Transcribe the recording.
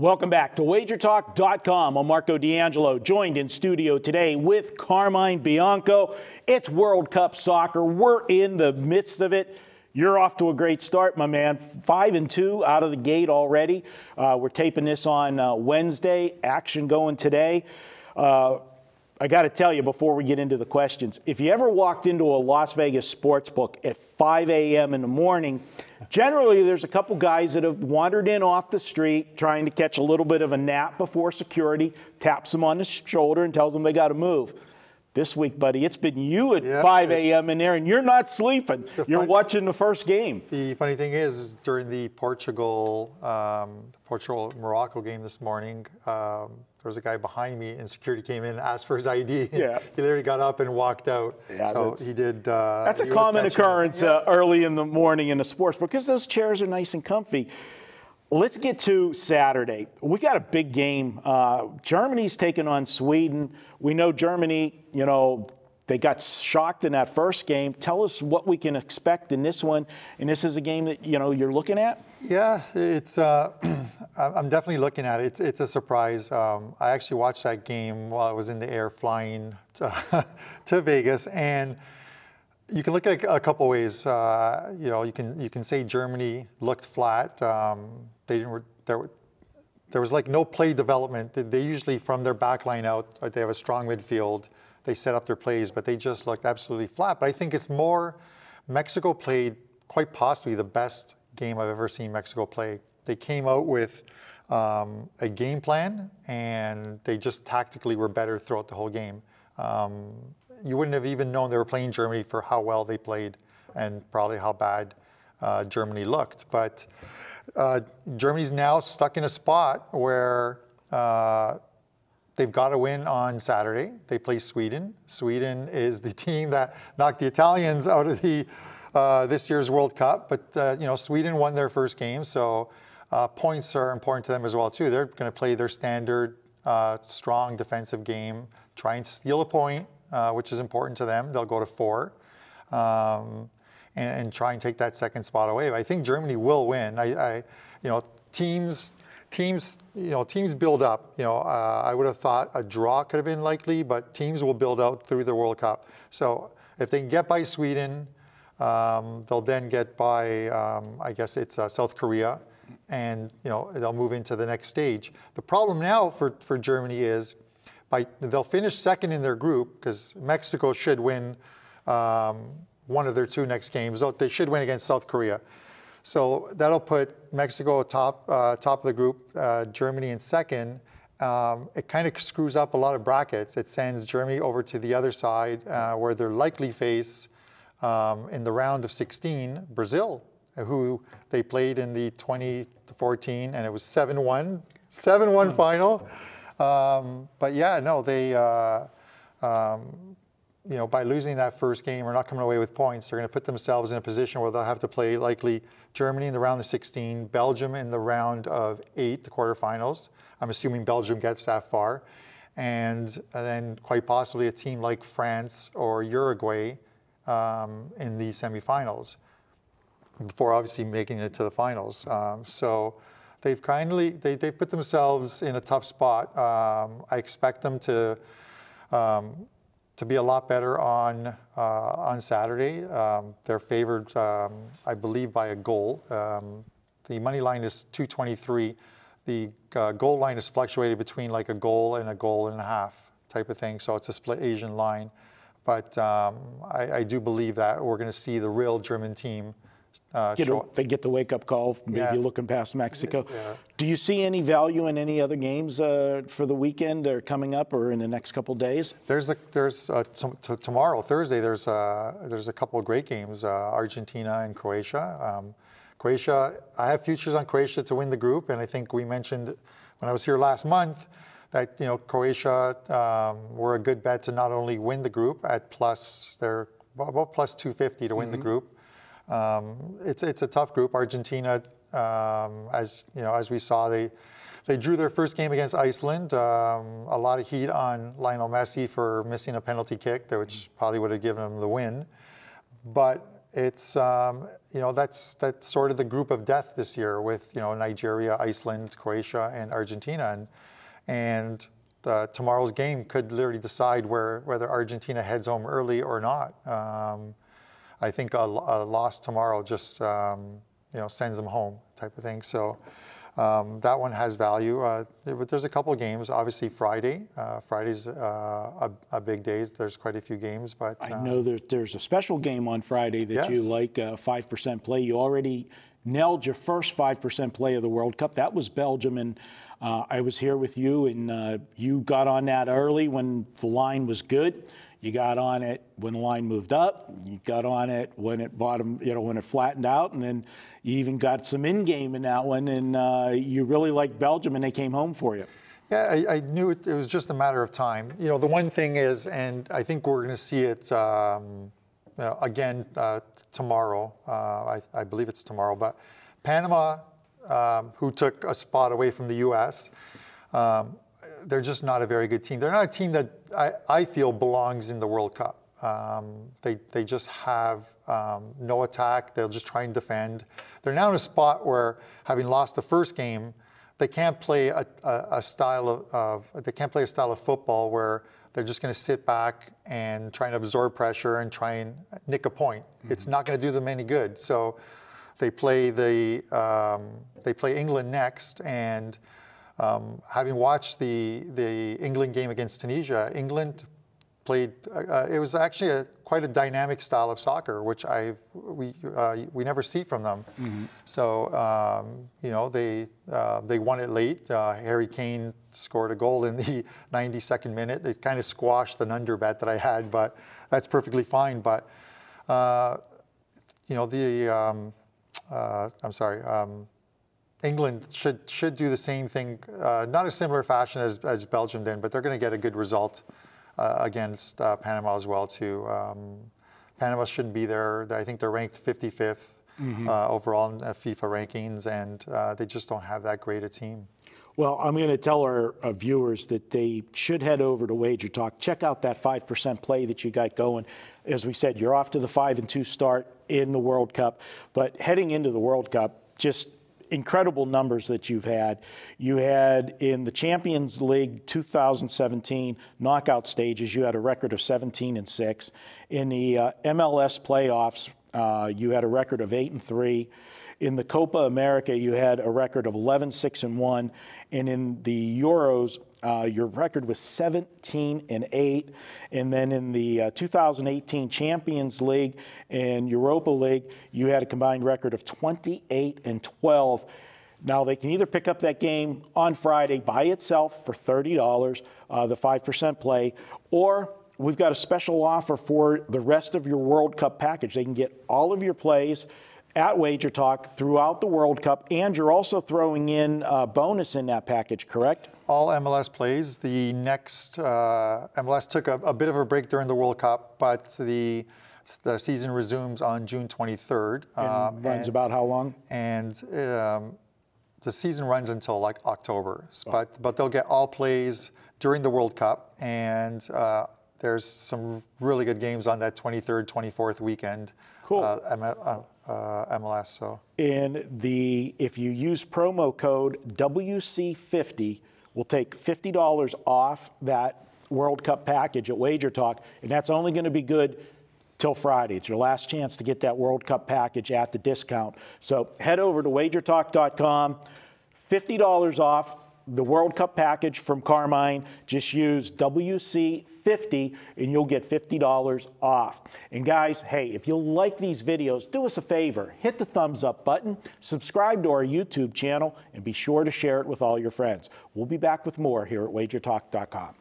Welcome back to WagerTalk.com. I'm Marco D'Angelo, joined in studio today with Carmine Bianco. It's World Cup soccer. We're in the midst of it. You're off to a great start, my man. 5-2 out of the gate already. We're taping this on Wednesday. Action going today. I got to tell you before we get into the questions, if you ever walked into a Las Vegas sports book at 5 a.m. in the morning, generally there's a couple guys that have wandered in off the street trying to catch a little bit of a nap before security taps them on the shoulder and tells them they got to move. This week, buddy, it's been you at 5 a.m. in there, and you're not sleeping. You're watching the first game. The funny thing is during the Portugal-Morocco game this morning, there was a guy behind me, and security came in and asked for his ID. Yeah. He literally got up and walked out. Yeah, so he did. That's a common occurrence early in the morning in the sports book because those chairs are nice and comfy. Let's get to Saturday. We got a big game. Germany's taking on Sweden. We know Germany, they got shocked in that first game. Tell us what we can expect in this one. And this is a game that, you're looking at? Yeah, it's. I'm definitely looking at it. It's a surprise. I actually watched that game while I was in the air flying to Vegas, and you can look at it a couple ways. You can say Germany looked flat. They didn't. There was like no play development. They usually, from their back line out, they have a strong midfield. They set up their plays, but they just looked absolutely flat. But I think it's more Mexico played quite possibly the best game I've ever seen Mexico play. They came out with a game plan, and they just tactically were better throughout the whole game. You wouldn't have even known they were playing Germany for how well they played and probably how bad Germany looked. But Germany's now stuck in a spot where they've got to win on Saturday. They play Sweden. Sweden is the team that knocked the Italians out of the this year's World Cup. But Sweden won their first game, so points are important to them as well too. They're going to play their standard strong defensive game, try and steal a point, which is important to them. They'll go to 4 and try and take that second spot away. But I think Germany will win. Teams build up. I would have thought a draw could have been likely, but teams will build out through the World Cup. So if they can get by Sweden, they'll then get by, I guess it's South Korea, and they'll move into the next stage. The problem now for Germany is they'll finish second in their group because Mexico should win one of their 2 next games. They should win against South Korea. So that'll put Mexico top of the group, Germany in second. It kind of screws up a lot of brackets. It sends Germany over to the other side where they're likely face in the round of 16, Brazil, who they played in the 2014, and it was 7-1 final. But yeah, no, they, by losing that first game or not coming away with points, they're going to put themselves in a position where they'll have to play likely Germany in the round of 16, Belgium in the round of 8, the quarterfinals. I'm assuming Belgium gets that far. And then quite possibly a team like France or Uruguay in the semifinals, before obviously making it to the finals. So they've put themselves in a tough spot. I expect them to be a lot better on Saturday. They're favored, I believe, by a goal. The money line is 223. The goal line is fluctuated between like a goal and a half type of thing. So it's a split Asian line. But I do believe that we're going to see the real German team. They get the wake-up call, maybe looking past Mexico. Yeah. Do you see any value in any other games for the weekend or coming up or in the next couple days? Tomorrow, Thursday, there's a couple of great games, Argentina and Croatia. Croatia, I have futures on Croatia to win the group, and I think we mentioned when I was here last month that Croatia were a good bet to not only win the group at they're about plus 250 to win the group. It's a tough group. Argentina, as we saw, they drew their first game against Iceland. A lot of heat on Lionel Messi for missing a penalty kick, which probably would have given him the win. But it's that's sort of the group of death this year with Nigeria, Iceland, Croatia, and Argentina, and tomorrow's game could literally decide whether Argentina heads home early or not. I think a loss tomorrow just sends them home, type of thing. So that one has value. There's a couple games. Obviously, Friday. Friday's a big day. There's quite a few games, but I know there's a special game on Friday that you like, 5% play. You already nailed your first 5% play of the World Cup. That was Belgium, and I was here with you, and you got on that early when the line was good. You got on it when the line moved up. You got on it when it when it flattened out, and then you even got some in-game in that one, and you really liked Belgium, and they came home for you. Yeah, I knew it was just a matter of time. The one thing is, and I think we're going to see it again tomorrow. I believe it's tomorrow, but Panama, who took a spot away from the U.S., they're just not a very good team. They're not a team that I feel belongs in the World Cup. They just have no attack. They'll just try and defend. They're now in a spot where, having lost the first game, they can't play a style of football where they're just going to sit back and try and absorb pressure and try and nick a point. It's not going to do them any good. So they play England next, and having watched the England game against Tunisia, England played. It was actually quite a dynamic style of soccer, which we never see from them. So they won it late. Harry Kane scored a goal in the 92nd minute. It kind of squashed an under bet that I had, but that's perfectly fine. But England should do the same thing, not a similar fashion as Belgium did, but they're going to get a good result against Panama as well too. Panama shouldn't be there. I think they're ranked 55th overall in FIFA rankings, and they just don't have that great a team. Well, I'm going to tell our viewers that they should head over to WagerTalk. Check out that 5% play that you got going. As we said, you're off to the 5-2 start in the World Cup, but heading into the World Cup, just incredible numbers that you've had. You had in the Champions League 2017 knockout stages, you had a record of 17-6. In the MLS playoffs, you had a record of 8-3. In the Copa America, you had a record of 11-6-1. And in the Euros, your record was 17-8. And then in the 2018 Champions League and Europa League, you had a combined record of 28-12. Now, they can either pick up that game on Friday by itself for $30, the 5% play, or we've got a special offer for the rest of your World Cup package. They can get all of your plays at WagerTalk throughout the World Cup, and you're also throwing in a bonus in that package, correct? All MLS plays. The next MLS took a bit of a break during the World Cup, but the season resumes on June 23rd. And runs about how long? And the season runs until like October, but they'll get all plays during the World Cup, and there's some really good games on that 23rd, 24th weekend. Cool. MLS. So, and if you use promo code WC50, we'll take $50 off that World Cup package at WagerTalk, and that's only going to be good till Friday. It's your last chance to get that World Cup package at the discount. So head over to WagerTalk.com, $50 off the World Cup package from Carmine. Just use WC50 and you'll get $50 off. And guys, hey, if you like these videos, do us a favor. Hit the thumbs up button, subscribe to our YouTube channel, and be sure to share it with all your friends. We'll be back with more here at WagerTalk.com.